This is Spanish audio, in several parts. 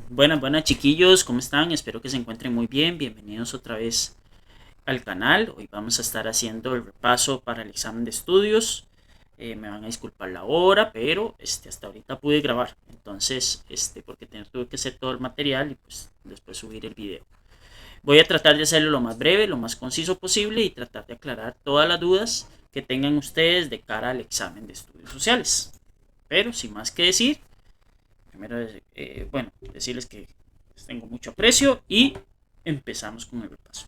Buenas chiquillos, ¿cómo están? Espero que se encuentren muy bien. Bienvenidos otra vez al canal. Hoy vamos a estar haciendo el repaso para el examen de estudios. Me van a disculpar la hora, pero hasta ahorita pude grabar. Entonces, porque tuve que hacer todo el material y pues después subir el video. Voy a tratar de hacerlo lo más breve, lo más conciso posible y tratar de aclarar todas las dudas que tengan ustedes de cara al examen de estudios sociales. Pero sin más que decir, primero, decirles que les tengo mucho aprecio y empezamos con el repaso.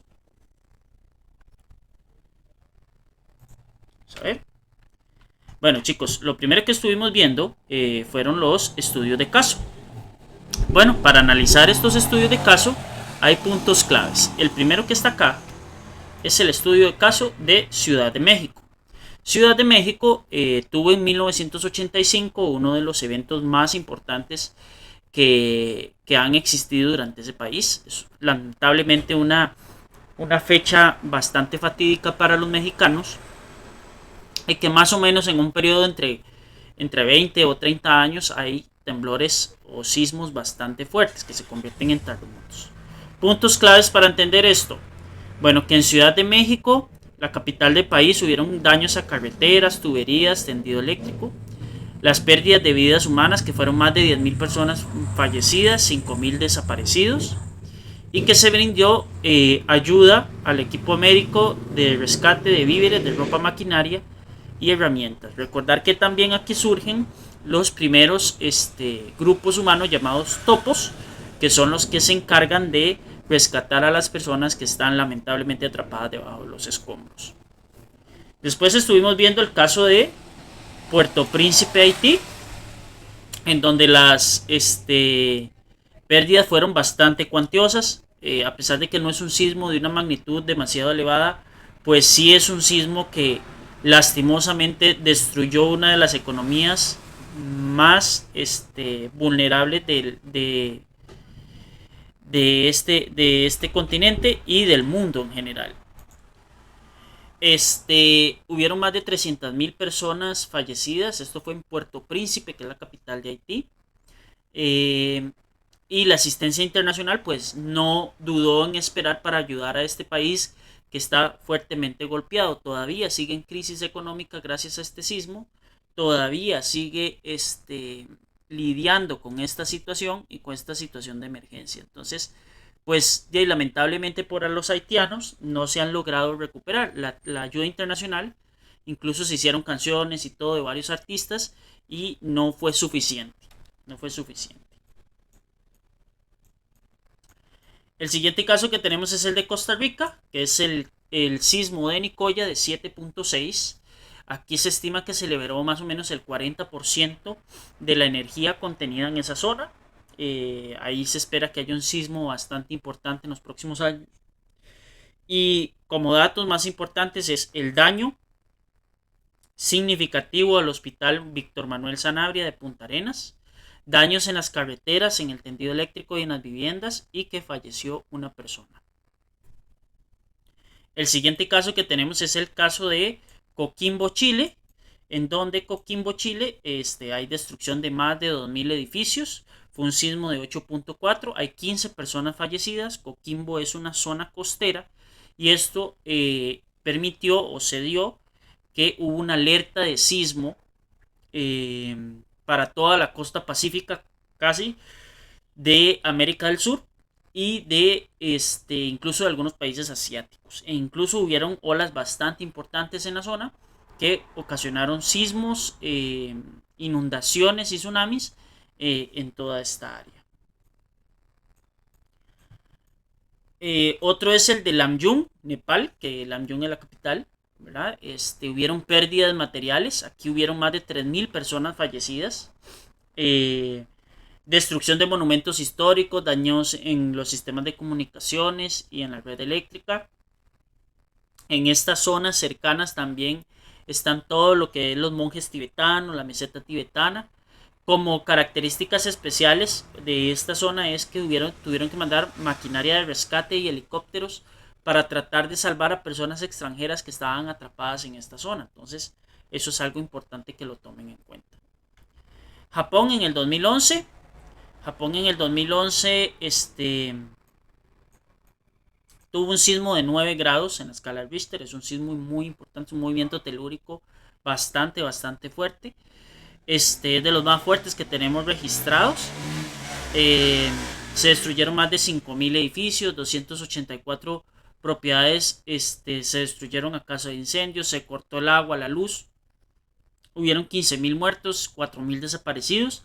Vamos a ver. Bueno, chicos, lo primero que estuvimos viendo fueron los estudios de caso. Bueno, para analizar estos estudios de caso hay puntos claves. El primero que está acá es el estudio de caso de Ciudad de México. Ciudad de México tuvo en 1985 uno de los eventos más importantes que han existido durante ese país. Es lamentablemente una fecha bastante fatídica para los mexicanos y que más o menos en un periodo entre 20 o 30 años hay temblores o sismos bastante fuertes que se convierten en terremotos. Puntos claves para entender esto. Bueno, que en Ciudad de México, la capital del país, hubieron daños a carreteras, tuberías, tendido eléctrico. Las pérdidas de vidas humanas, que fueron más de 10.000 personas fallecidas, 5.000 desaparecidos. Y que se brindó ayuda al equipo médico de rescate de víveres, de ropa, maquinaria y herramientas. Recordar que también aquí surgen los primeros grupos humanos llamados topos, que son los que se encargan de rescatar a las personas que están lamentablemente atrapadas debajo de los escombros. Después estuvimos viendo el caso de Puerto Príncipe, Haití, en donde las pérdidas fueron bastante cuantiosas, a pesar de que no es un sismo de una magnitud demasiado elevada, pues sí es un sismo que lastimosamente destruyó una de las economías más vulnerables de este continente y del mundo en general. Hubieron más de 300.000 personas fallecidas. Esto fue en Puerto Príncipe, que es la capital de Haití. Eh, y la asistencia internacional pues no dudó en esperar para ayudar a este país que está fuertemente golpeado. Todavía sigue en crisis económica gracias a este sismo. Todavía sigue lidiando con esta situación y con esta situación de emergencia. Entonces, pues lamentablemente para los haitianos no se han logrado recuperar la ayuda internacional. Incluso se hicieron canciones y todo de varios artistas y no fue suficiente. No fue suficiente. El siguiente caso que tenemos es el de Costa Rica, que es el sismo de Nicoya de 7.6. Aquí se estima que se liberó más o menos el 40% de la energía contenida en esa zona. Ahí se espera que haya un sismo bastante importante en los próximos años. Y como datos más importantes es el daño significativo al Hospital Víctor Manuel Sanabria de Punta Arenas, daños en las carreteras, en el tendido eléctrico y en las viviendas, y que falleció una persona. El siguiente caso que tenemos es el caso de Coquimbo, Chile, en donde Coquimbo, Chile, hay destrucción de más de 2.000 edificios. Fue un sismo de 8.4, hay 15 personas fallecidas. Coquimbo es una zona costera y esto permitió o se dio que hubo una alerta de sismo para toda la costa pacífica casi de América del Sur y de incluso de algunos países asiáticos. E incluso hubieron olas bastante importantes en la zona que ocasionaron sismos, inundaciones y tsunamis en toda esta área. Otro es el de Lamjung, Nepal, que Lamjung es la capital, ¿verdad? Hubieron pérdidas materiales, aquí hubieron más de 3.000 personas fallecidas. Destrucción de monumentos históricos, daños en los sistemas de comunicaciones y en la red eléctrica. En estas zonas cercanas también están todo lo que es los monjes tibetanos, la meseta tibetana. Como características especiales de esta zona es que tuvieron que mandar maquinaria de rescate y helicópteros para tratar de salvar a personas extranjeras que estaban atrapadas en esta zona. Entonces, eso es algo importante que lo tomen en cuenta. Japón en el 2011. Japón en el 2011 tuvo un sismo de 9 grados en la escala Richter. Es un sismo muy importante, un movimiento telúrico bastante fuerte. Es de los más fuertes que tenemos registrados. Eh, Se destruyeron más de 5.000 edificios, 284 propiedades se destruyeron a causa de incendios, se cortó el agua, la luz. Hubieron 15.000 muertos, 4.000 desaparecidos.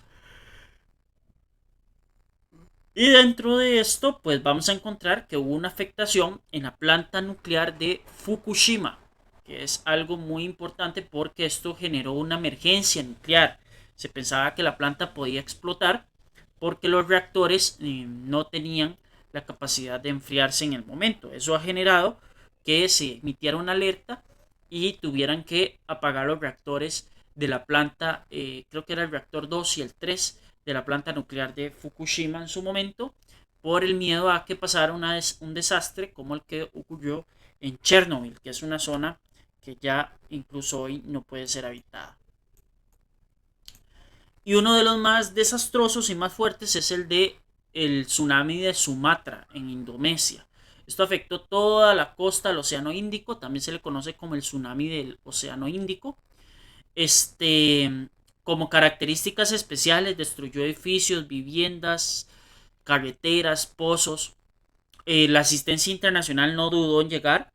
Y dentro de esto, pues vamos a encontrar que hubo una afectación en la planta nuclear de Fukushima, que es algo muy importante porque esto generó una emergencia nuclear. Se pensaba que la planta podía explotar porque los reactores no tenían la capacidad de enfriarse en el momento. Eso ha generado que se emitiera una alerta y tuvieran que apagar los reactores de la planta, creo que era el reactor 2 y el 3 de la planta nuclear de Fukushima en su momento, por el miedo a que pasara un desastre como el que ocurrió en Chernobyl, que es una zona que ya incluso hoy no puede ser habitada. Y uno de los más desastrosos y más fuertes es el de el tsunami de Sumatra en Indonesia. Esto afectó toda la costa del Océano Índico, también se le conoce como el tsunami del Océano Índico. Como características especiales, destruyó edificios, viviendas, carreteras, pozos. La asistencia internacional no dudó en llegar.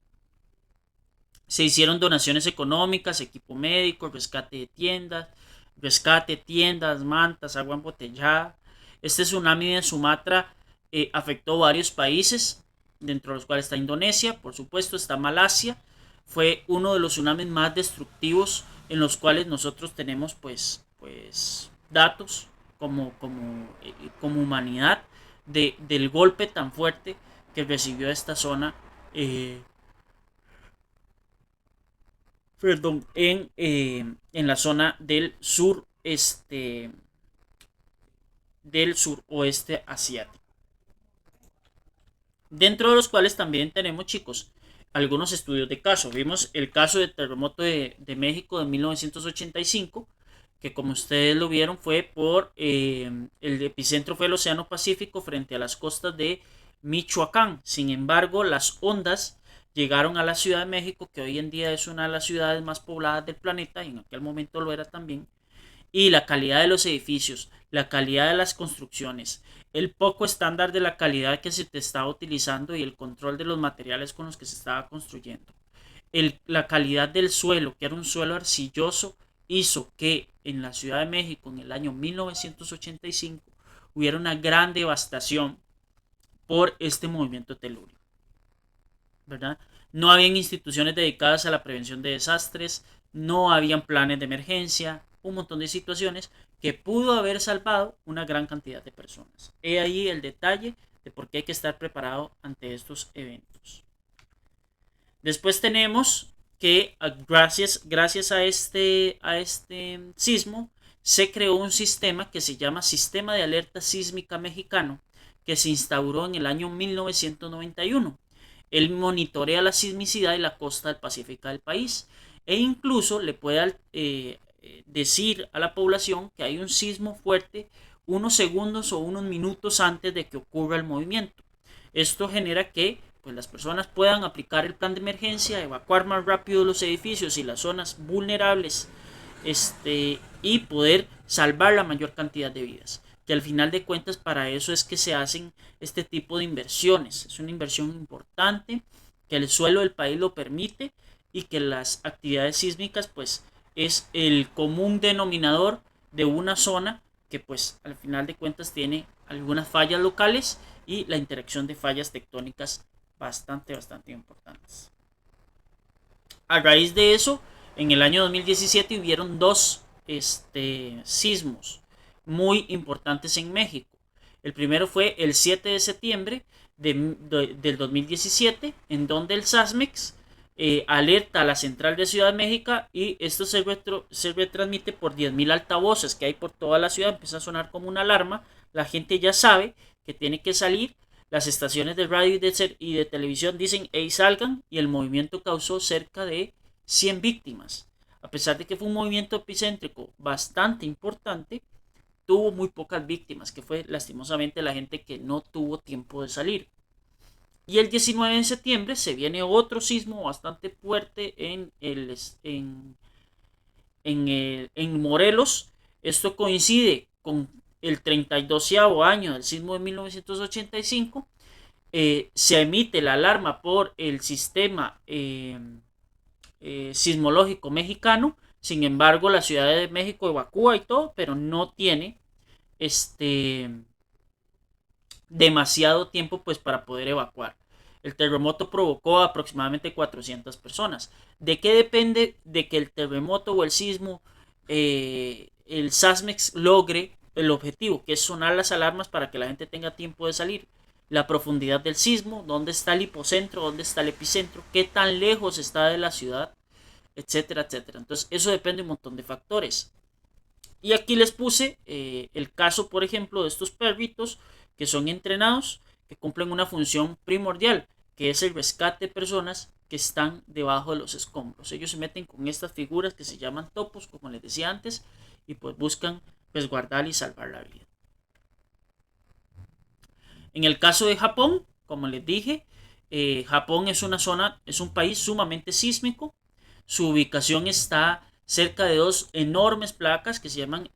Se hicieron donaciones económicas, equipo médico, rescate, tiendas, mantas, agua embotellada. Este tsunami de Sumatra afectó varios países, dentro de los cuales está Indonesia, por supuesto, está Malasia. Fue uno de los tsunamis más destructivos en los cuales nosotros tenemos pues datos como humanidad del golpe tan fuerte que recibió esta zona, eh, en la zona del suroeste asiático. Dentro de los cuales también tenemos, chicos, algunos estudios de caso. Vimos el caso del terremoto de México de 1985, que como ustedes lo vieron fue el epicentro fue el Océano Pacífico frente a las costas de Michoacán. Sin embargo, las ondas llegaron a la Ciudad de México, que hoy en día es una de las ciudades más pobladas del planeta, y en aquel momento lo era también, y la calidad de los edificios, la calidad de las construcciones, el poco estándar de la calidad que se te estaba utilizando y el control de los materiales con los que se estaba construyendo. La calidad del suelo, que era un suelo arcilloso, hizo que en la Ciudad de México en el año 1985 hubiera una gran devastación por este movimiento telúrico, ¿verdad? No habían instituciones dedicadas a la prevención de desastres, no habían planes de emergencia, un montón de situaciones que pudo haber salvado una gran cantidad de personas. He ahí el detalle de por qué hay que estar preparado ante estos eventos. Después tenemos que gracias a este sismo se creó un sistema que se llama Sistema de Alerta Sísmica Mexicano, que se instauró en el año 1991. Él monitorea la sismicidad y la costa del Pacífico del país e incluso le puede decir a la población que hay un sismo fuerte unos segundos o unos minutos antes de que ocurra el movimiento. Esto genera que pues, las personas puedan aplicar el plan de emergencia, evacuar más rápido los edificios y las zonas vulnerables, y poder salvar la mayor cantidad de vidas. Que al final de cuentas para eso es que se hacen este tipo de inversiones. Es una inversión importante que el suelo del país lo permite y que las actividades sísmicas pues es el común denominador de una zona que pues al final de cuentas tiene algunas fallas locales y la interacción de fallas tectónicas bastante importantes. A raíz de eso, en el año 2017 hubieron dos sismos muy importantes en México. El primero fue el 7 de septiembre del 2017, en donde el SASMEX alerta a la central de Ciudad de México y esto se retransmite por 10.000 altavoces que hay por toda la ciudad. Empieza a sonar como una alarma. La gente ya sabe que tiene que salir. Las estaciones de radio y de televisión dicen, hey, salgan, y el movimiento causó cerca de 100 víctimas. A pesar de que fue un movimiento epicéntrico bastante importante, tuvo muy pocas víctimas, que fue lastimosamente la gente que no tuvo tiempo de salir. Y el 19 de septiembre se viene otro sismo bastante fuerte en Morelos. Esto coincide con el 32º año del sismo de 1985. Se emite la alarma por el sistema sismológico mexicano. Sin embargo, la Ciudad de México evacúa y todo, pero no tiene demasiado tiempo pues para poder evacuar. El terremoto provocó aproximadamente 400 personas. ¿De qué depende de que el terremoto o el sismo, el SASMEX logre el objetivo, que es sonar las alarmas para que la gente tenga tiempo de salir? La profundidad del sismo, dónde está el hipocentro, dónde está el epicentro, qué tan lejos está de la ciudad, etcétera, etcétera. Entonces eso depende de un montón de factores. Y aquí les puse el caso, por ejemplo, de estos perritos que son entrenados, que cumplen una función primordial, que es el rescate de personas que están debajo de los escombros. Ellos se meten con estas figuras que se llaman topos, como les decía antes, y pues buscan resguardar y salvar la vida. En el caso de Japón, como les dije, Japón es una zona, es un país sumamente sísmico. Su ubicación está cerca de dos enormes placas que se llaman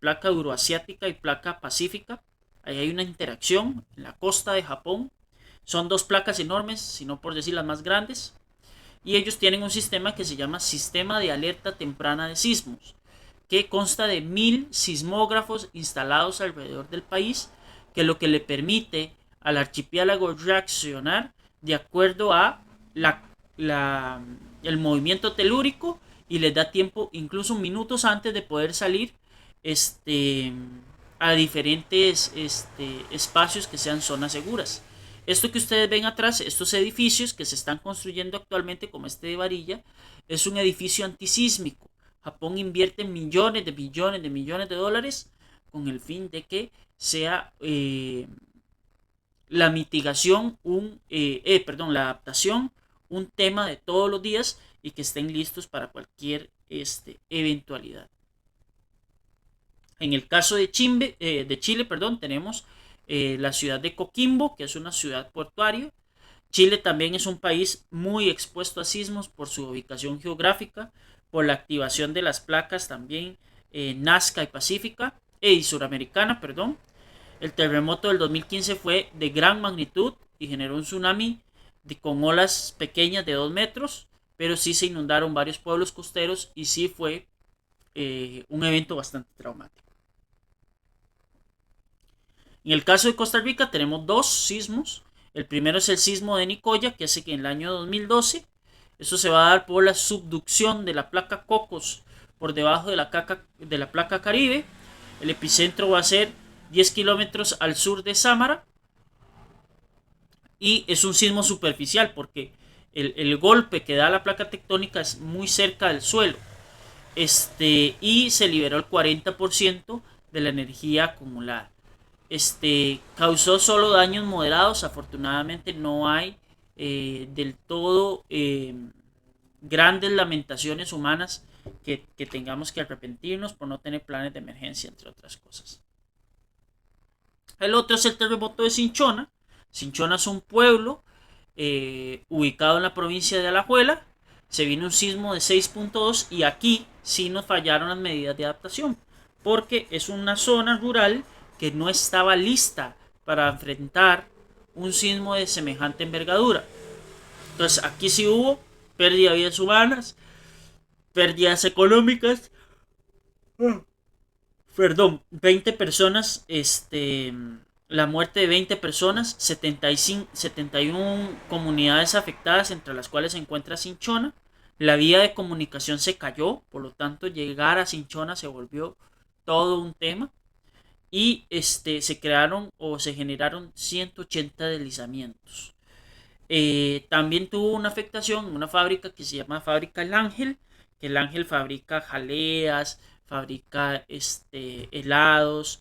placa euroasiática y placa pacífica. Ahí hay una interacción en la costa de Japón. Son dos placas enormes, si no por decir las más grandes. Y ellos tienen un sistema que se llama Sistema de Alerta Temprana de Sismos, que consta de 1000 sismógrafos instalados alrededor del país, que lo que le permite al archipiélago reaccionar de acuerdo a el movimiento telúrico, y les da tiempo incluso minutos antes de poder salir a diferentes espacios que sean zonas seguras. Esto que ustedes ven atrás, estos edificios que se están construyendo actualmente, como este de Varilla, es un edificio antisísmico. Japón invierte millones de dólares con el fin de que sea la mitigación, la adaptación, un tema de todos los días, y que estén listos para cualquier eventualidad. En el caso de Chile, tenemos la ciudad de Coquimbo, que es una ciudad portuaria. Chile también es un país muy expuesto a sismos por su ubicación geográfica, por la activación de las placas también Nazca y Pacífica y Suramericana, perdón. El terremoto del 2015 fue de gran magnitud y generó un tsunami con olas pequeñas de 2 metros, pero sí se inundaron varios pueblos costeros y sí fue un evento bastante traumático. En el caso de Costa Rica tenemos dos sismos. El primero es el sismo de Nicoya, que hace que en el año 2012. Esto se va a dar por la subducción de la placa Cocos por debajo de la placa Caribe. El epicentro va a ser 10 kilómetros al sur de Sámara. Y es un sismo superficial porque el golpe que da la placa tectónica es muy cerca del suelo. Y se liberó el 40% de la energía acumulada. Causó solo daños moderados. Afortunadamente no hay del todo grandes lamentaciones humanas que tengamos que arrepentirnos por no tener planes de emergencia, entre otras cosas. El otro es el terremoto de Cinchona. Cinchona es un pueblo ubicado en la provincia de Alajuela. Se vino un sismo de 6.2 y aquí sí nos fallaron las medidas de adaptación, porque es una zona rural que no estaba lista para enfrentar un sismo de semejante envergadura. Entonces aquí sí hubo pérdida de vidas humanas, pérdidas económicas. 20 personas, la muerte de 20 personas, 71 comunidades afectadas, entre las cuales se encuentra Cinchona. La vía de comunicación se cayó, por lo tanto llegar a Cinchona se volvió todo un tema. Y se crearon o se generaron 180 deslizamientos. También tuvo una afectación en una fábrica que se llama Fábrica El Ángel, que El Ángel fabrica jaleas, fabrica helados,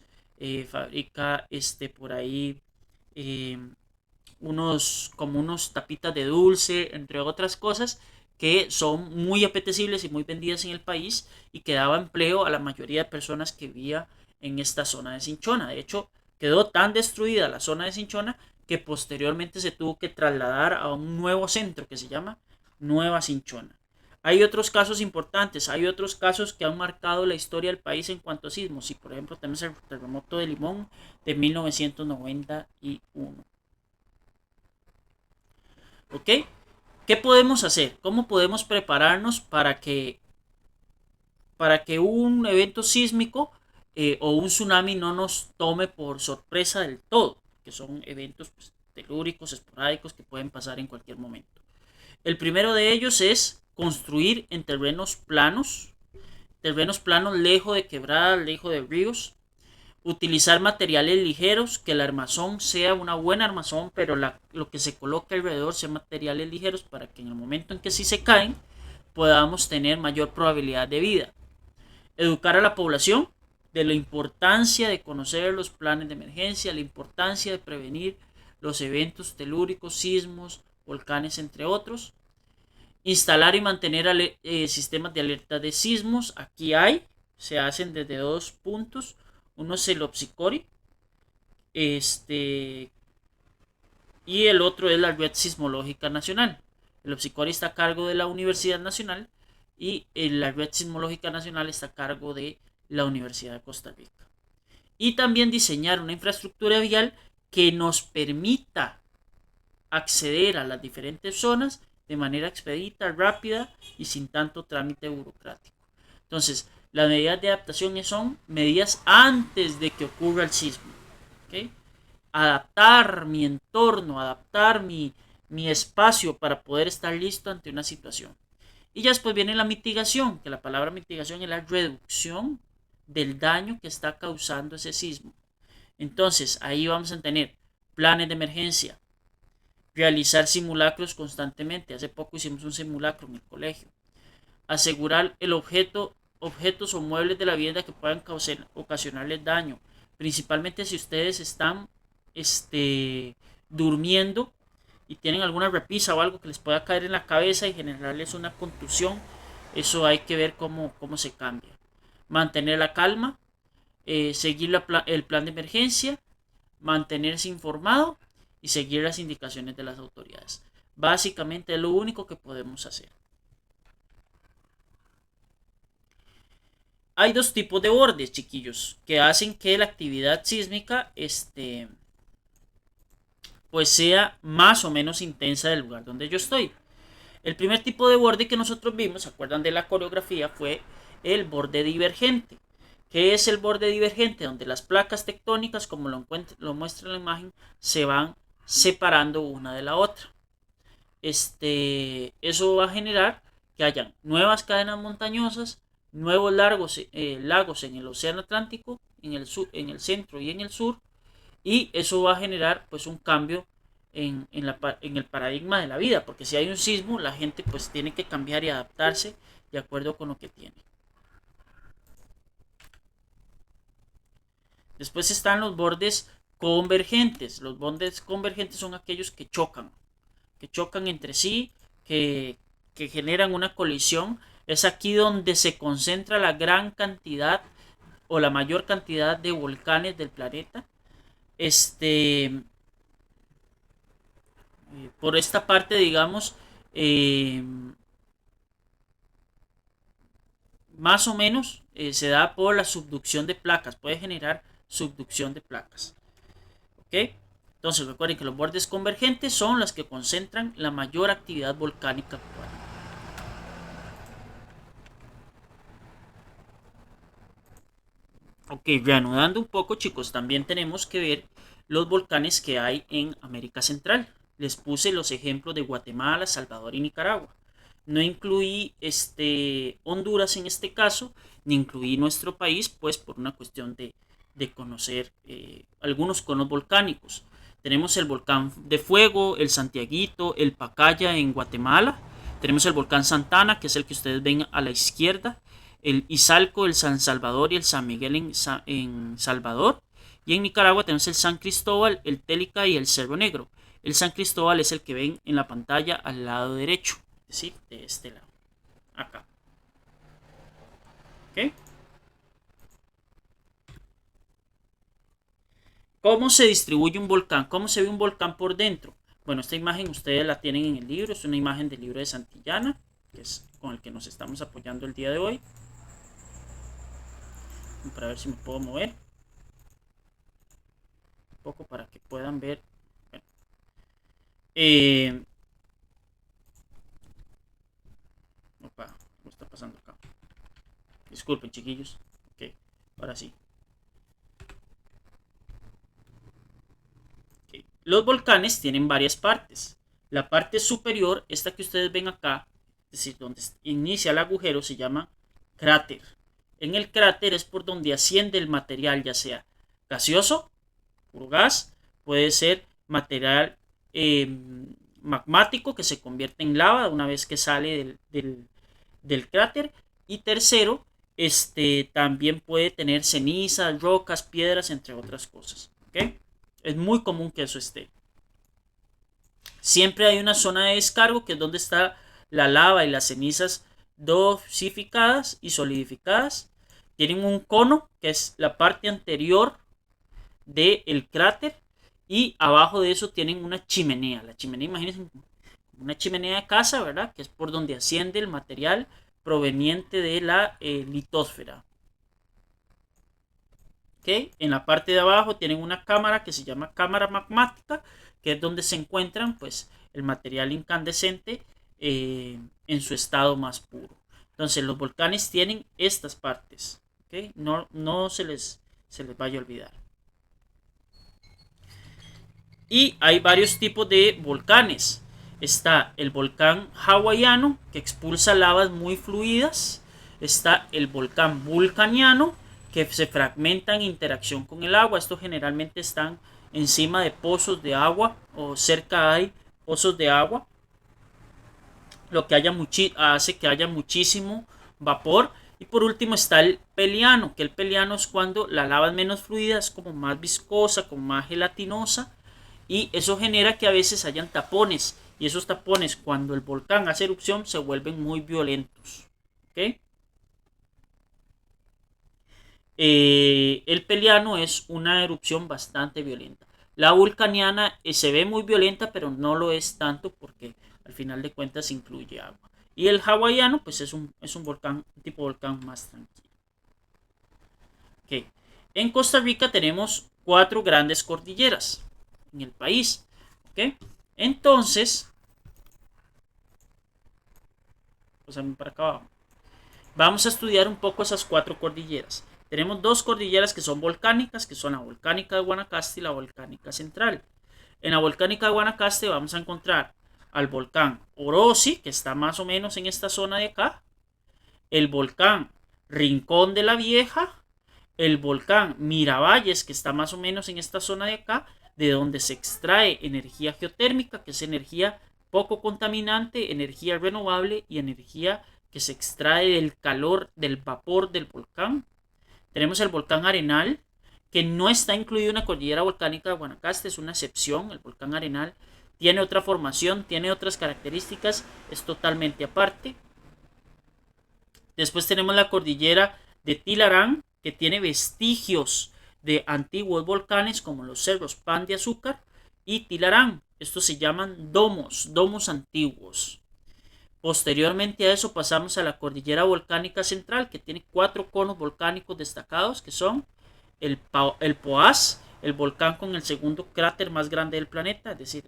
fabrica por ahí unos tapitas de dulce, entre otras cosas que son muy apetecibles y muy vendidas en el país, y que daba empleo a la mayoría de personas que vivía en esta zona de Cinchona. De hecho, quedó tan destruida la zona de Cinchona que posteriormente se tuvo que trasladar a un nuevo centro que se llama Nueva Cinchona. Hay otros casos importantes, hay otros casos que han marcado la historia del país en cuanto a sismos. Y por ejemplo tenemos el terremoto de Limón de 1991. ¿Ok? ¿Qué podemos hacer? ¿Cómo podemos prepararnos para que un evento sísmico o un tsunami no nos tome por sorpresa del todo? Que son eventos pues, telúricos, esporádicos que pueden pasar en cualquier momento. El primero de ellos es construir en terrenos planos lejos de quebradas, lejos de ríos. Utilizar materiales ligeros, que el armazón sea una buena armazón, pero lo que se coloque alrededor sea materiales ligeros para que en el momento en que sí se caen podamos tener mayor probabilidad de vida. Educar a la población de la importancia de conocer los planes de emergencia, la importancia de prevenir los eventos telúricos, sismos, volcanes, entre otros. Instalar y mantener sistemas de alerta de sismos. Aquí se hacen desde 2 puntos. Uno es el OPSICORI. Y el otro es la Red Sismológica Nacional. El OPSICORI está a cargo de la Universidad Nacional y la Red Sismológica Nacional está a cargo de la Universidad de Costa Rica. Y también diseñar una infraestructura vial que nos permita acceder a las diferentes zonas de manera expedita, rápida y sin tanto trámite burocrático. Entonces, las medidas de adaptación son medidas antes de que ocurra el sismo. ¿Okay? Adaptar mi entorno, adaptar mi espacio para poder estar listo ante una situación. Y ya después viene la mitigación, que la palabra mitigación es la reducción del daño que está causando ese sismo. Entonces, ahí vamos a tener planes de emergencia, realizar simulacros constantemente. Hace poco hicimos un simulacro en el colegio. Asegurar el objetos o muebles de la vivienda que puedan ocasionarles daño. Principalmente si ustedes están durmiendo y tienen alguna repisa o algo que les pueda caer en la cabeza y generarles una contusión. Eso hay que ver cómo se cambia. Mantener la calma. Seguir el plan de emergencia. Mantenerse informado y seguir las indicaciones de las autoridades. Básicamente es lo único que podemos hacer. Hay dos tipos de bordes, chiquillos, que hacen que la actividad sísmica pues sea más o menos intensa del lugar donde yo estoy. El primer tipo de borde que nosotros vimos, ¿se acuerdan de la coreografía? Fue el borde divergente. ¿Qué es el borde divergente? Donde las placas tectónicas, como lo muestra la imagen, se van separando una de la otra. Eso va a generar que haya nuevas cadenas montañosas, nuevos lagos en el océano Atlántico, en el centro y en el sur, y eso va a generar pues un cambio en el paradigma de la vida, porque si hay un sismo la gente pues tiene que cambiar y adaptarse de acuerdo con lo que tiene. Después están los bordes convergentes. Los bordes convergentes son aquellos que chocan entre sí, que generan una colisión. Es aquí donde se concentra la gran cantidad o la mayor cantidad de volcanes del planeta. Por esta parte, digamos, más o menos se da por la subducción de placas. Puede generar subducción de placas. ¿Ok? Entonces recuerden que los bordes convergentes son los que concentran la mayor actividad volcánica actual. Ok, reanudando un poco, chicos, también tenemos que ver los volcanes que hay en América Central. Les puse los ejemplos de Guatemala, Salvador y Nicaragua. No incluí Honduras en este caso, ni incluí nuestro país, pues por una cuestión de conocer algunos conos volcánicos. Tenemos el volcán de Fuego, el Santiaguito, el Pacaya en Guatemala. Tenemos el volcán Santana, que es el que ustedes ven a la izquierda. El Izalco, el San Salvador y el San Miguel en Salvador. Y en Nicaragua tenemos el San Cristóbal, el Télica y el Cerro Negro. El San Cristóbal es el que ven en la pantalla al lado derecho, es decir, de este lado, acá. ¿Ok? ¿Cómo se distribuye un volcán? ¿Cómo se ve un volcán por dentro? Bueno, esta imagen ustedes la tienen en el libro. Es una imagen del libro de Santillana, que es con el que nos estamos apoyando el día de hoy. Para ver si me puedo mover un poco para que puedan ver. Bueno, opa, ¿qué está pasando acá? Disculpen, chiquillos. Ok, ahora sí. Okay. Los volcanes tienen varias partes. La parte superior, esta que ustedes ven acá, es decir, donde inicia el agujero, se llama cráter. En el cráter es por donde asciende el material, ya sea gaseoso, puro gas, puede ser material magmático que se convierte en lava una vez que sale del cráter. Y tercero, también puede tener cenizas, rocas, piedras, entre otras cosas. ¿Okay? Es muy común que eso esté. Siempre hay una zona de descargo que es donde está la lava y las cenizas dosificadas y solidificadas. Tienen un cono que es la parte anterior del cráter y abajo de eso tienen una chimenea. La chimenea, imagínense, una chimenea de casa, ¿verdad? Que es por donde asciende el material proveniente de la litosfera. ¿Okay? En la parte de abajo tienen una cámara que se llama cámara magmática, que es donde se encuentran pues el material incandescente en su estado más puro. Entonces los volcanes tienen estas partes. ¿Okay? No se les vaya a olvidar. Y hay varios tipos de volcanes. Está el volcán hawaiano, que expulsa lavas muy fluidas. Está el volcán vulcaniano, que se fragmenta en interacción con el agua. Estos generalmente están encima de pozos de agua o cerca hay pozos de agua, lo que hace que haya muchísimo vapor. Y por último está el peliano, que el peliano es cuando la lava es menos fluida, es como más viscosa, como más gelatinosa, y eso genera que a veces hayan tapones, y esos tapones cuando el volcán hace erupción se vuelven muy violentos. ¿Okay? El peliano es una erupción bastante violenta. La vulcaniana se ve muy violenta, pero no lo es tanto porque al final de cuentas incluye agua. Y el hawaiano pues es un volcán, un tipo de volcán más tranquilo. Okay. En Costa Rica tenemos 4 grandes cordilleras en el país. ¿Okay? Entonces, pues para acá abajo. Vamos a estudiar un poco esas 4 cordilleras. Tenemos 2 cordilleras que son volcánicas, que son la volcánica de Guanacaste y la volcánica central. En la volcánica de Guanacaste vamos a encontrar al volcán Orosi, que está más o menos en esta zona de acá, el volcán Rincón de la Vieja, el volcán Miravalles, que está más o menos en esta zona de acá, de donde se extrae energía geotérmica, que es energía poco contaminante, energía renovable y energía que se extrae del calor, del vapor del volcán. Tenemos el volcán Arenal, que no está incluido en la cordillera volcánica de Guanacaste, es una excepción. El volcán Arenal tiene otra formación, tiene otras características, es totalmente aparte. Después tenemos la cordillera de Tilarán, que tiene vestigios de antiguos volcanes como los cerros Pan de Azúcar y Tilarán. Estos se llaman domos antiguos. Posteriormente a eso pasamos a la cordillera volcánica central, que tiene 4 conos volcánicos destacados, que son el Poás, el volcán con el segundo cráter más grande del planeta, es decir,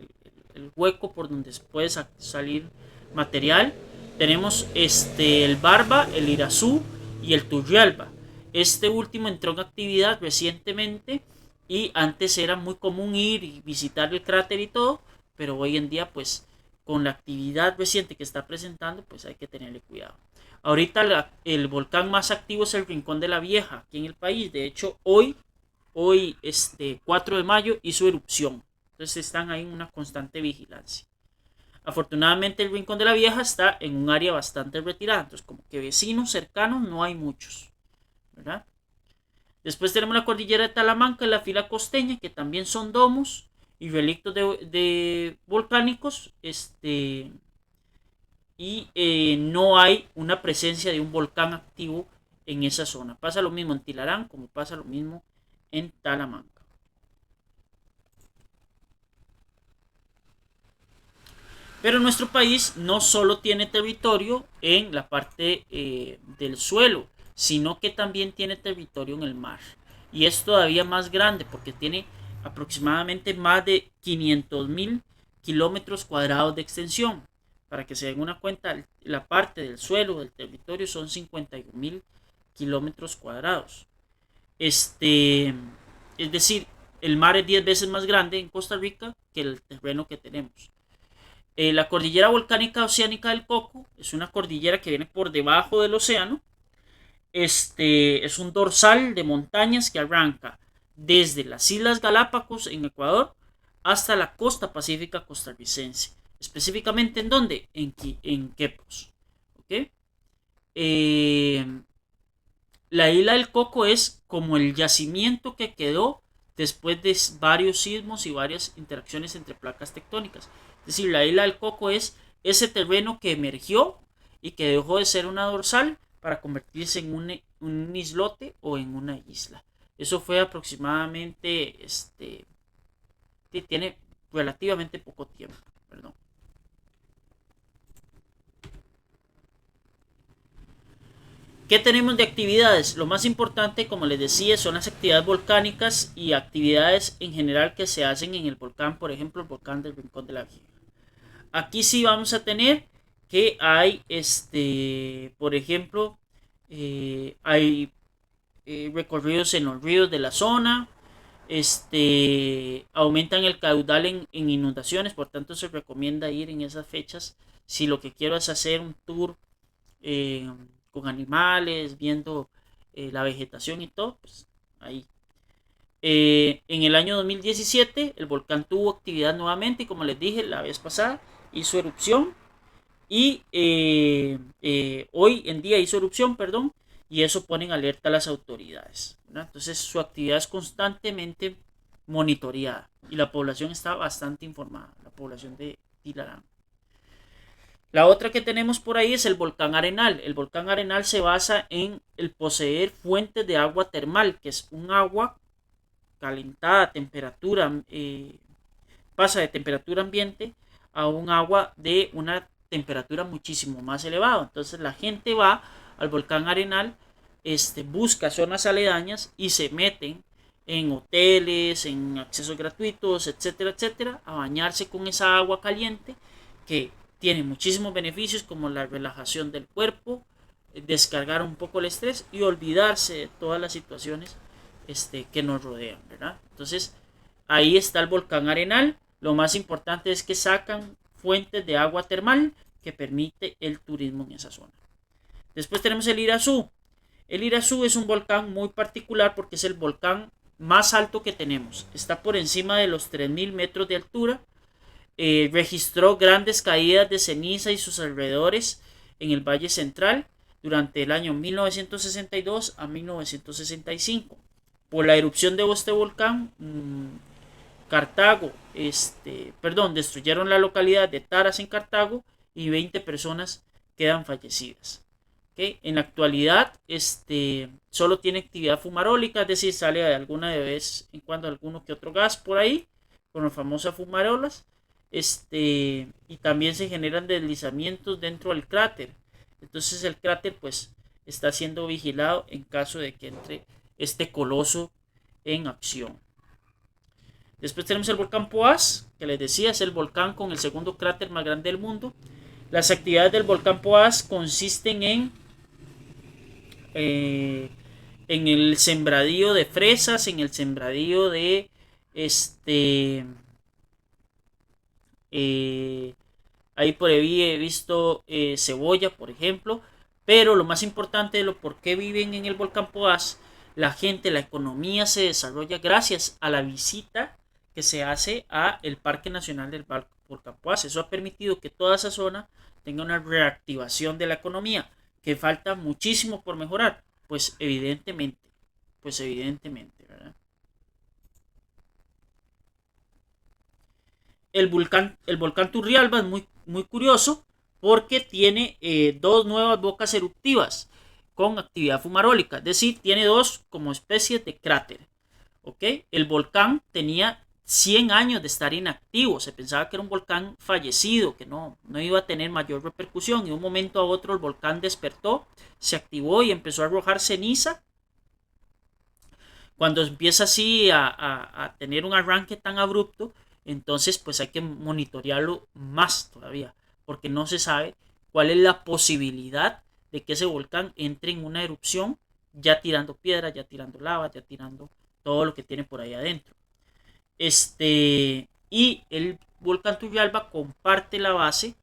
el hueco por donde puede salir material. Tenemos el Barba, el Irazú y el Turrialba. Este último entró en actividad recientemente y antes era muy común ir y visitar el cráter y todo, pero hoy en día pues con la actividad reciente que está presentando pues hay que tenerle cuidado. Ahorita el volcán más activo es el Rincón de la Vieja aquí en el país. De hecho hoy 4 de mayo hizo erupción, entonces están ahí en una constante vigilancia. Afortunadamente el Rincón de la Vieja está en un área bastante retirada, entonces como que vecinos cercanos no hay muchos, ¿verdad? Después tenemos la cordillera de Talamanca y la fila costeña, que también son domos y relictos de volcánicos, y no hay una presencia de un volcán activo en esa zona. Pasa lo mismo en Tilarán como pasa lo mismo en Talamanca. Pero nuestro país no solo tiene territorio en la parte del suelo, sino que también tiene territorio en el mar. Y es todavía más grande porque tiene aproximadamente más de 500.000 kilómetros cuadrados de extensión. Para que se den una cuenta, la parte del suelo del territorio son 51.000 kilómetros cuadrados. Es decir, el mar es 10 veces más grande en Costa Rica que el terreno que tenemos. La cordillera volcánica oceánica del Coco es una cordillera que viene por debajo del océano. Es un dorsal de montañas que arranca desde las Islas Galápagos en Ecuador hasta la costa pacífica costarricense. Específicamente en dónde? En Quepos. ¿Okay? La isla del Coco es como el yacimiento que quedó después de varios sismos y varias interacciones entre placas tectónicas. Es decir, la isla del Coco es ese terreno que emergió y que dejó de ser una dorsal para convertirse en un islote o en una isla. Eso fue aproximadamente, tiene relativamente poco tiempo, perdón. ¿Qué tenemos de actividades? Lo más importante, como les decía, son las actividades volcánicas y actividades en general que se hacen en el volcán, por ejemplo, el volcán del Rincón de la Viga. Aquí sí vamos a tener que hay, por ejemplo, hay recorridos en los ríos de la zona, aumentan el caudal en inundaciones, por tanto se recomienda ir en esas fechas si lo que quiero es hacer un tour eh, con animales, viendo la vegetación y todo, pues ahí. En el año 2017 el volcán tuvo actividad nuevamente y como les dije la vez pasada, hizo erupción y hoy en día hizo erupción, perdón, y eso pone en alerta a las autoridades, ¿verdad? Entonces su actividad es constantemente monitoreada y la población está bastante informada, la población de Tilarán. La otra que tenemos por ahí es el volcán Arenal. El volcán Arenal se basa en el poseer fuentes de agua termal, que es un agua calentada a temperatura, pasa de temperatura ambiente a un agua de una temperatura muchísimo más elevada. Entonces la gente va al volcán Arenal, busca zonas aledañas y se meten en hoteles, en accesos gratuitos, etcétera, etcétera, a bañarse con esa agua caliente que tiene muchísimos beneficios como la relajación del cuerpo, descargar un poco el estrés y olvidarse de todas las situaciones que nos rodean, ¿verdad? Entonces, ahí está el volcán Arenal. Lo más importante es que sacan fuentes de agua termal que permite el turismo en esa zona. Después tenemos el Irazú. El Irazú es un volcán muy particular porque es el volcán más alto que tenemos. Está por encima de los 3.000 metros de altura. Registró grandes caídas de ceniza y sus alrededores en el Valle Central durante el año 1962 a 1965. Por la erupción de este volcán, Cartago, destruyeron la localidad de Taras en Cartago y 20 personas quedan fallecidas. ¿Okay? En la actualidad, solo tiene actividad fumarólica, es decir, sale de alguna de vez en cuando alguno que otro gas por ahí, con las famosas fumarolas. Y también se generan deslizamientos dentro del cráter. Entonces el cráter pues está siendo vigilado en caso de que entre este coloso en acción. Después tenemos el volcán Poás, que les decía es el volcán con el segundo cráter más grande del mundo. Las actividades del volcán Poás consisten en el sembradío de fresas, en el sembradío de ahí por ahí he visto cebolla, por ejemplo. Pero lo más importante de lo por qué viven en el volcán Poás, la gente, la economía se desarrolla gracias a la visita que se hace a el Parque Nacional del Volcán Poás. Eso ha permitido que toda esa zona tenga una reactivación de la economía, que falta muchísimo por mejorar, pues evidentemente, ¿verdad? El volcán Turrialba es muy curioso porque tiene dos nuevas bocas eruptivas con actividad fumarólica, es decir, tiene dos como especies de cráter. ¿Okay? El volcán tenía 100 años de estar inactivo. Se pensaba que era un volcán fallecido, que no iba a tener mayor repercusión. Y de un momento a otro el volcán despertó, se activó y empezó a arrojar ceniza. Cuando empieza así a tener un arranque tan abrupto, entonces pues hay que monitorearlo más todavía, porque no se sabe cuál es la posibilidad de que ese volcán entre en una erupción, ya tirando piedra, ya tirando lava, ya tirando todo lo que tiene por ahí adentro. Y el volcán Turrialba comparte la base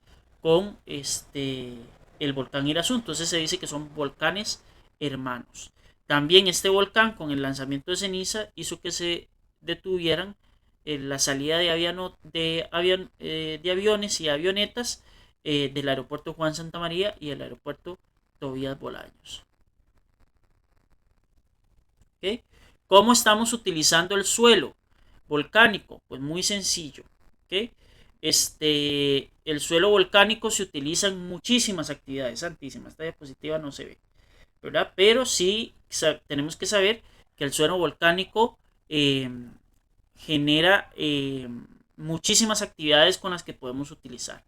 con el volcán Irazú. Entonces se dice que son volcanes hermanos. También este volcán, con el lanzamiento de ceniza, hizo que se detuvieran la salida de aviones y avionetas del aeropuerto Juan Santamaría y el aeropuerto Tobías Bolaños. ¿Okay? ¿Cómo estamos utilizando el suelo volcánico? Pues muy sencillo. ¿Okay? El suelo volcánico se utiliza en muchísimas actividades. Santísima, esta diapositiva no se ve, ¿verdad? Pero sí tenemos que saber que el suelo volcánico genera muchísimas actividades con las que podemos utilizar.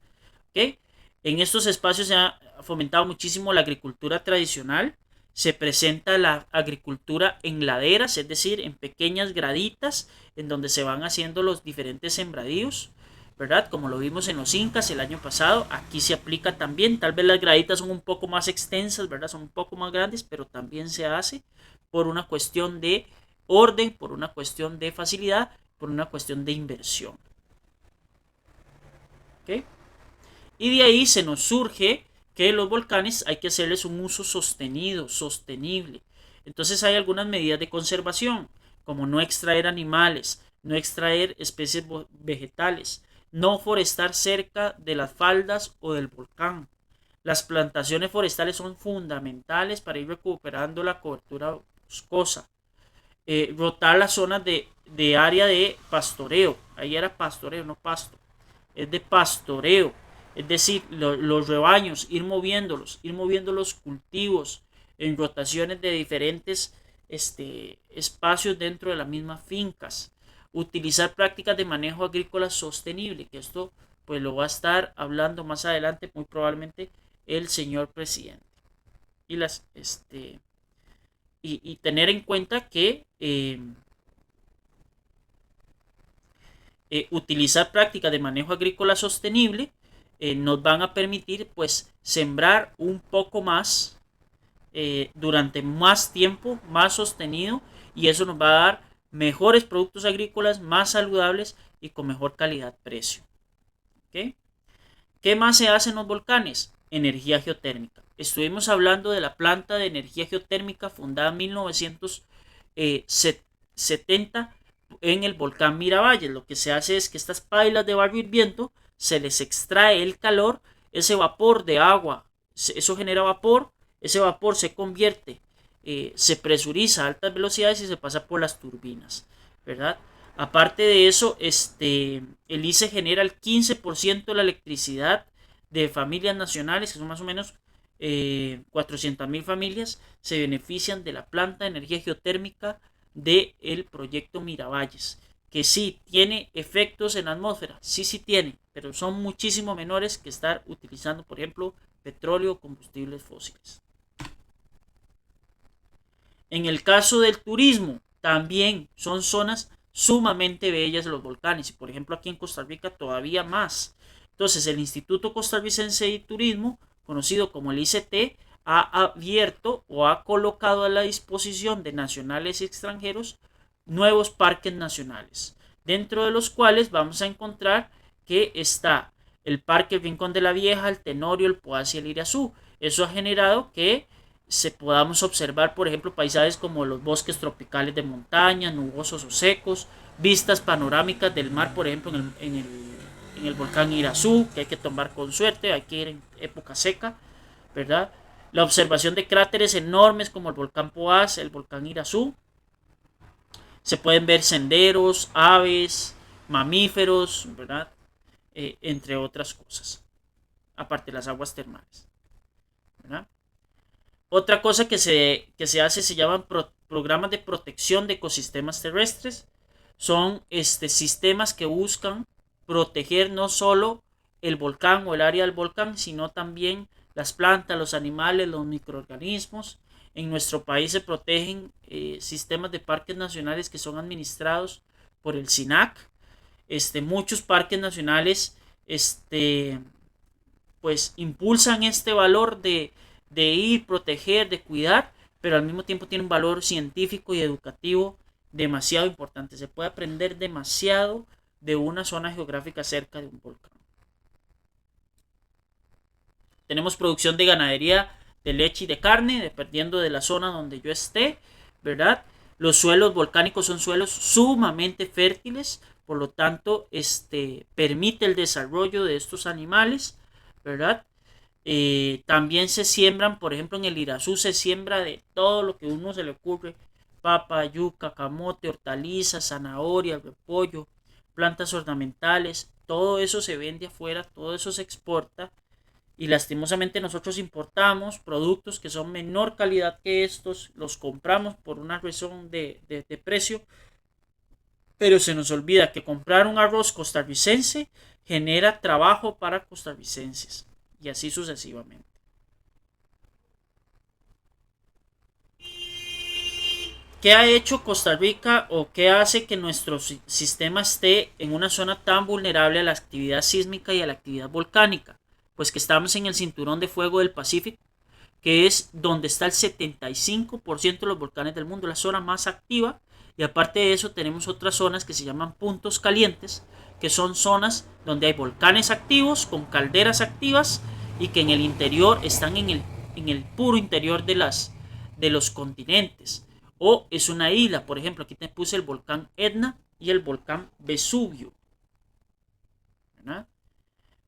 ¿Okay? En estos espacios se ha fomentado muchísimo la agricultura tradicional. Se presenta la agricultura en laderas, es decir, en pequeñas graditas, en donde se van haciendo los diferentes sembradíos, ¿verdad? Como lo vimos en los incas el año pasado, aquí se aplica también. Tal vez las graditas son un poco más extensas, ¿verdad? Son un poco más grandes, pero también se hace por una cuestión de orden, por una cuestión de facilidad, por una cuestión de inversión. ¿Ok? Y de ahí se nos surge que los volcanes hay que hacerles un uso sostenido, sostenible. Entonces hay algunas medidas de conservación, como no extraer animales, no extraer especies vegetales, no forestar cerca de las faldas o del volcán. Las plantaciones forestales son fundamentales para ir recuperando la cobertura boscosa. Rotar las zonas de área de pastoreo. Ahí era pastoreo, no pasto. Es de pastoreo. Es decir, los rebaños, ir moviendo los cultivos en rotaciones de diferentes espacios dentro de las mismas fincas. Utilizar prácticas de manejo agrícola sostenible, que esto pues lo va a estar hablando más adelante muy probablemente el señor presidente. Y tener en cuenta que utilizar prácticas de manejo agrícola sostenible nos van a permitir pues sembrar un poco más durante más tiempo, más sostenido, y eso nos va a dar mejores productos agrícolas, más saludables y con mejor calidad-precio. ¿Okay? ¿Qué más se hace en los volcanes? Energía geotérmica. Estuvimos hablando de la planta de energía geotérmica fundada en 1970 en el volcán Miravalles. Lo que se hace es que estas pailas de barro hirviendo se les extrae el calor, ese vapor de agua, eso genera vapor, ese vapor se convierte, se presuriza a altas velocidades y se pasa por las turbinas, ¿verdad? Aparte de eso, el ICE genera el 15% de la electricidad de familias nacionales, que son más o menos 400.000 familias, se benefician de la planta de energía geotérmica del proyecto Miravalles, que sí tiene efectos en la atmósfera, sí tiene, pero son muchísimo menores que estar utilizando, por ejemplo, petróleo o combustibles fósiles. En el caso del turismo, también son zonas sumamente bellas de los volcanes, y por ejemplo aquí en Costa Rica todavía más. Entonces el Instituto Costarricense de Turismo, conocido como el ICT, ha abierto o ha colocado a la disposición de nacionales y extranjeros nuevos parques nacionales, dentro de los cuales vamos a encontrar que está el Parque Rincón de la Vieja, el Tenorio, el Poás y el Irazú. Eso ha generado que se podamos observar, por ejemplo, paisajes como los bosques tropicales de montaña, nubosos o secos, vistas panorámicas del mar, por ejemplo, en el volcán Irazú, que hay que tomar con suerte, hay que ir en época seca, ¿verdad? La observación de cráteres enormes como el volcán Poás, el volcán Irazú. Se pueden ver senderos, aves, mamíferos, ¿verdad? Entre otras cosas, aparte de las aguas termales, ¿verdad? Otra cosa que se hace se llaman programas de protección de ecosistemas terrestres. son sistemas que buscan proteger no solo el volcán o el área del volcán, sino también las plantas, los animales, los microorganismos. En nuestro país se protegen sistemas de parques nacionales que son administrados por el SINAC. Muchos parques nacionales pues impulsan este valor de ir, proteger, de cuidar, pero al mismo tiempo tiene un valor científico y educativo demasiado importante. Se puede aprender demasiado de una zona geográfica cerca de un volcán. Tenemos producción de ganadería de leche y de carne, dependiendo de la zona donde yo esté, ¿verdad? Los suelos volcánicos son suelos sumamente fértiles, por lo tanto, permite el desarrollo de estos animales, ¿verdad? También se siembran, por ejemplo, en el Irazú se siembra de todo lo que a uno se le ocurre: papa, yuca, camote, hortalizas, zanahoria, repollo, plantas ornamentales. Todo eso se vende afuera, todo eso se exporta, y lastimosamente nosotros importamos productos que son menor calidad que estos, los compramos por una razón de precio, pero se nos olvida que comprar un arroz costarricense genera trabajo para costarricenses, y así sucesivamente. ¿Qué ha hecho Costa Rica o qué hace que nuestro sistema esté en una zona tan vulnerable a la actividad sísmica y a la actividad volcánica? Pues que estamos en el cinturón de fuego del Pacífico, que es donde está el 75% de los volcanes del mundo, la zona más activa. Y aparte de eso tenemos otras zonas que se llaman puntos calientes, que son zonas donde hay volcanes activos con calderas activas y que en el interior están en el puro interior de los continentes. O es una isla, por ejemplo, aquí te puse el volcán Etna y el volcán Vesubio, ¿verdad?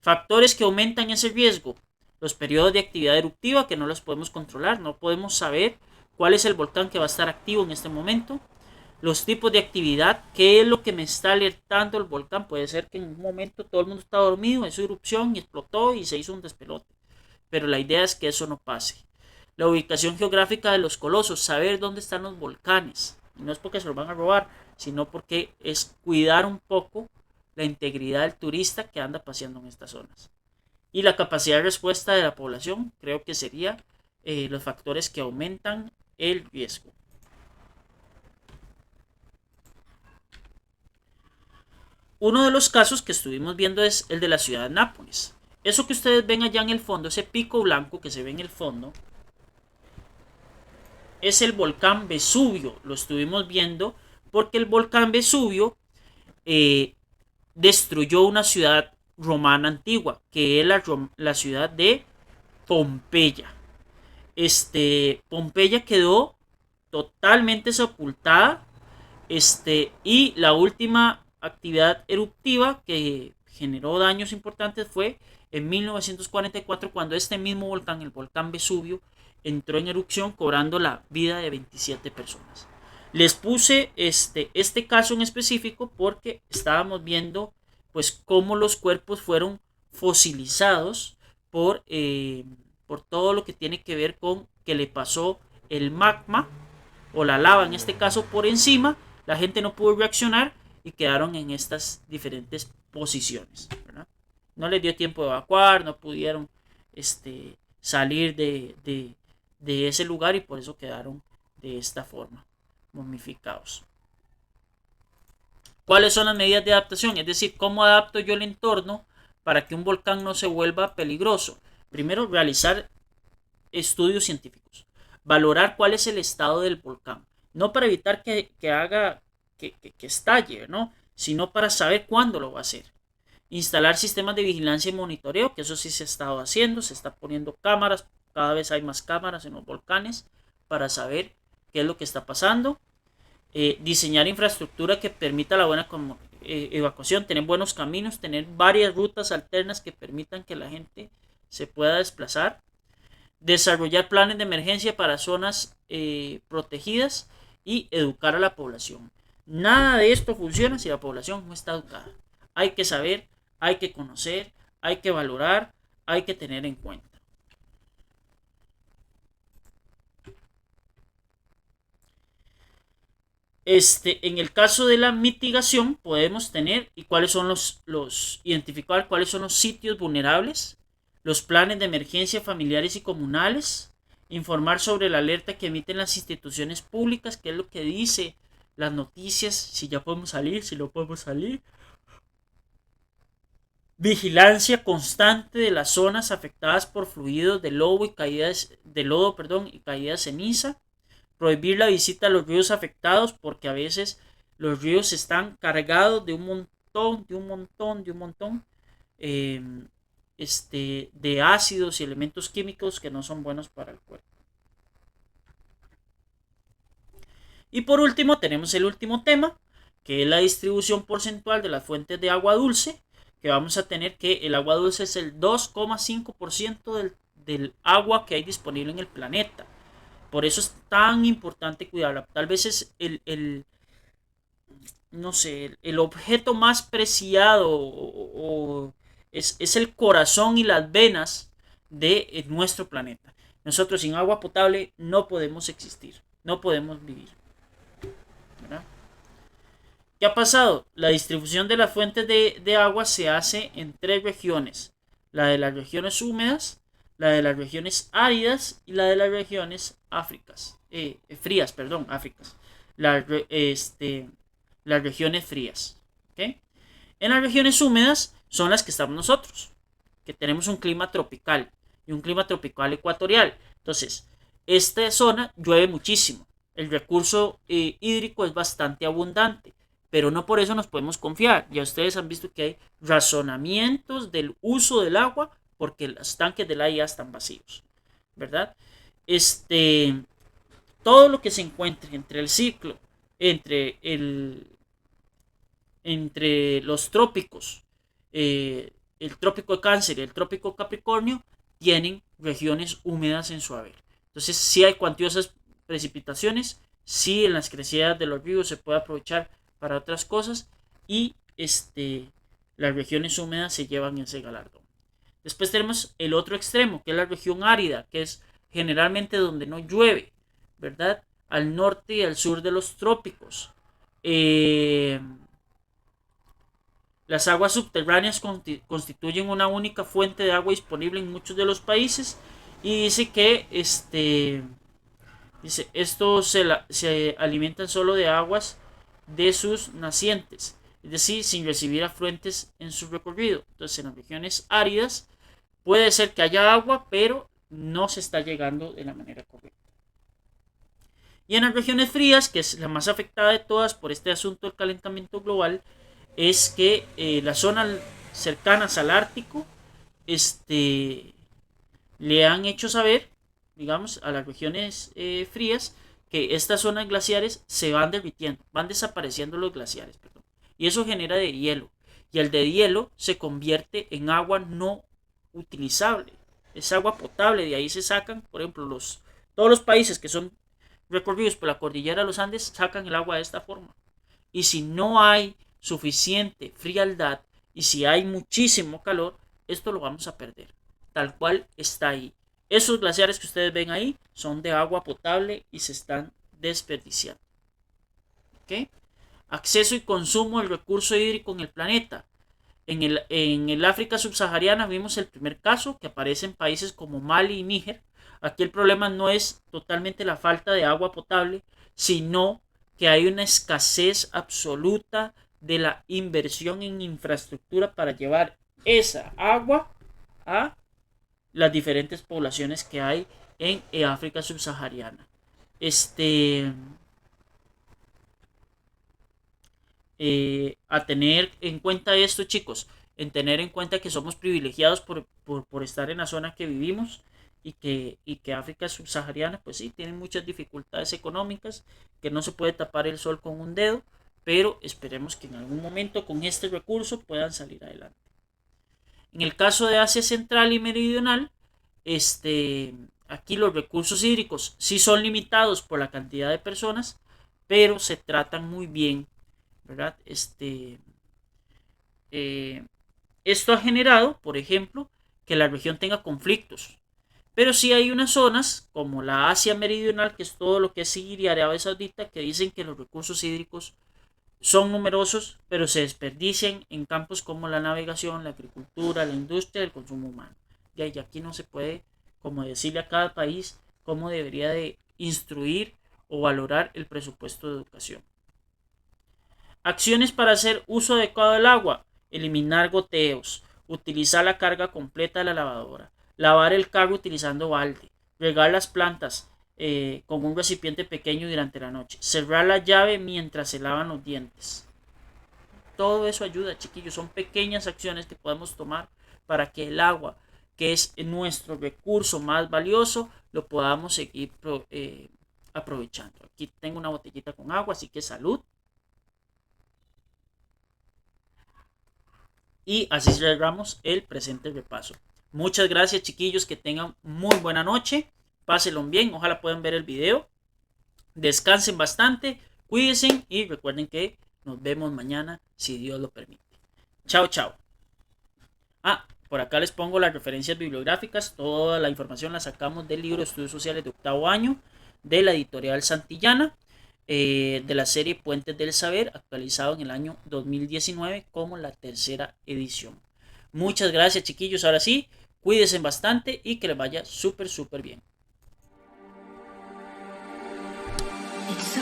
Factores que aumentan ese riesgo: los periodos de actividad eruptiva, que no los podemos controlar, no podemos saber cuál es el volcán que va a estar activo en este momento. Los tipos de actividad, qué es lo que me está alertando el volcán. Puede ser que en un momento todo el mundo está dormido, hizo erupción y explotó y se hizo un despelote, pero la idea es que eso no pase. La ubicación geográfica de los colosos, saber dónde están los volcanes, y no es porque se los van a robar, sino porque es cuidar un poco la integridad del turista que anda paseando en estas zonas. Y la capacidad de respuesta de la población, creo que sería los factores que aumentan el riesgo. Uno de los casos que estuvimos viendo es el de la ciudad de Nápoles. Eso que ustedes ven allá en el fondo, ese pico blanco que se ve en el fondo, es el volcán Vesubio. Lo estuvimos viendo porque el volcán Vesubio eh, destruyó una ciudad romana antigua, que es la ciudad de Pompeya. Pompeya quedó totalmente sepultada, y la última actividad eruptiva que generó daños importantes fue en 1944, cuando este mismo volcán, el volcán Vesubio, entró en erupción cobrando la vida de 27 personas. Les puse este caso en específico porque estábamos viendo pues cómo los cuerpos fueron fosilizados por todo lo que tiene que ver con que le pasó el magma o la lava en este caso por encima. La gente no pudo reaccionar y quedaron en estas diferentes posiciones, ¿verdad? No les dio tiempo de evacuar, no pudieron salir de ese lugar, y por eso quedaron de esta forma, momificados. ¿Cuáles son las medidas de adaptación? Es decir, ¿cómo adapto yo el entorno para que un volcán no se vuelva peligroso? Primero, realizar estudios científicos, valorar cuál es el estado del volcán, no para evitar que haga que estalle, ¿no? Sino para saber cuándo lo va a hacer. Instalar sistemas de vigilancia y monitoreo, que eso sí se ha estado haciendo, se está poniendo cámaras, cada vez hay más cámaras en los volcanes para saber qué es lo que está pasando. Diseñar infraestructura que permita la buena evacuación, tener buenos caminos, tener varias rutas alternas que permitan que la gente se pueda desplazar. Desarrollar planes de emergencia para zonas protegidas y educar a la población. Nada de esto funciona si la población no está educada. Hay que saber, hay que conocer, hay que valorar, hay que tener en cuenta. En el caso de la mitigación podemos tener y cuáles son identificar cuáles son los sitios vulnerables, los planes de emergencia familiares y comunales, informar sobre la alerta que emiten las instituciones públicas, qué es lo que dice las noticias, si ya podemos salir, si no podemos salir, vigilancia constante de las zonas afectadas por fluidos de lodo y caídas de lodo, y caída de ceniza, prohibir la visita a los ríos afectados porque a veces los ríos están cargados de un montón eh, de ácidos y elementos químicos que no son buenos para el cuerpo. Y por último tenemos el último tema, que es la distribución porcentual de las fuentes de agua dulce, que vamos a tener que el agua dulce es el 2,5% del agua que hay disponible en el planeta. Por eso es tan importante cuidarla. Tal vez es no sé, el objeto más preciado es el corazón y las venas de nuestro planeta. Nosotros sin agua potable no podemos existir, no podemos vivir. ¿Verdad? ¿Qué ha pasado? La distribución de las fuentes de agua se hace en 3 regiones. La de las regiones húmedas, la de las regiones áridas y la de las regiones frías. Las regiones frías. ¿Okay? En las regiones húmedas son las que estamos nosotros, que tenemos un clima tropical y un clima tropical ecuatorial. Entonces, esta zona llueve muchísimo. El recurso hídrico es bastante abundante, pero no por eso nos podemos confiar. Ya ustedes han visto que hay razonamientos del uso del agua porque los tanques del AIA están vacíos, ¿verdad? Todo lo que se encuentre entre el ciclo, entre los trópicos, el trópico de Cáncer y el trópico de Capricornio, tienen regiones húmedas en su haber. Entonces, sí hay cuantiosas precipitaciones, sí en las crecidas de los ríos se puede aprovechar para otras cosas y las regiones húmedas se llevan ese galardón. Después tenemos el otro extremo, que es la región árida, que es generalmente donde no llueve, ¿verdad? Al norte y al sur de los trópicos. Las aguas subterráneas constituyen una única fuente de agua disponible en muchos de los países y dice que estos se alimentan solo de aguas de sus nacientes, es decir, sin recibir afluentes en su recorrido. Entonces, en las regiones áridas puede ser que haya agua, pero no se está llegando de la manera correcta. Y en las regiones frías, que es la más afectada de todas por este asunto del calentamiento global, es que las zonas cercanas al Ártico le han hecho saber, digamos, a las regiones frías, que estas zonas glaciares se van derritiendo, van desapareciendo los glaciares, perdón, y eso genera de hielo, y el de hielo se convierte en agua no utilizable, es agua potable, de ahí se sacan, por ejemplo, todos los países que son recorridos por la cordillera de los Andes sacan el agua de esta forma, y si no hay suficiente frialdad y si hay muchísimo calor, esto lo vamos a perder, tal cual está ahí. Esos glaciares que ustedes ven ahí son de agua potable y se están desperdiciando. ¿Okay? Acceso y consumo del recurso hídrico en el planeta. En el África subsahariana vimos el primer caso que aparece en países como Mali y Níger. Aquí el problema no es totalmente la falta de agua potable, sino que hay una escasez absoluta de la inversión en infraestructura para llevar esa agua a las diferentes poblaciones que hay en África subsahariana. A tener en cuenta esto, chicos, en tener en cuenta que somos privilegiados por estar en la zona que vivimos y que África subsahariana, pues sí, tiene muchas dificultades económicas, que no se puede tapar el sol con un dedo, pero esperemos que en algún momento con este recurso puedan salir adelante. En el caso de Asia Central y Meridional, aquí los recursos hídricos sí son limitados por la cantidad de personas, pero se tratan muy bien, ¿verdad? Esto ha generado, por ejemplo, que la región tenga conflictos. Pero sí hay unas zonas, como la Asia Meridional, que es todo lo que es Siria y Arabia Saudita, que dicen que los recursos hídricos son numerosos, pero se desperdician en campos como la navegación, la agricultura, la industria y el consumo humano. Y aquí no se puede, como decirle a cada país cómo debería de instruir o valorar el presupuesto de educación. Acciones para hacer uso adecuado del agua. Eliminar goteos. Utilizar la carga completa de la lavadora. Lavar el carro utilizando balde. Regar las plantas con un recipiente pequeño durante la noche. Cerrar la llave mientras se lavan los dientes. Todo eso ayuda, chiquillos. Son pequeñas acciones que podemos tomar para que el agua, que es nuestro recurso más valioso, lo podamos seguir aprovechando. Aquí tengo una botellita con agua, así que salud. Y así cerramos el presente repaso. Muchas gracias, chiquillos, que tengan muy buena noche. Pásenlo bien, ojalá puedan ver el video. Descansen bastante, cuídense y recuerden que nos vemos mañana si Dios lo permite. Chao, chao. Por acá les pongo las referencias bibliográficas. Toda la información la sacamos del libro de Estudios Sociales de octavo año de la editorial Santillana, de la serie Puentes del Saber, actualizado en el año 2019 como la tercera edición. Muchas gracias, chiquillos. Ahora sí, cuídense bastante y que les vaya súper bien. It's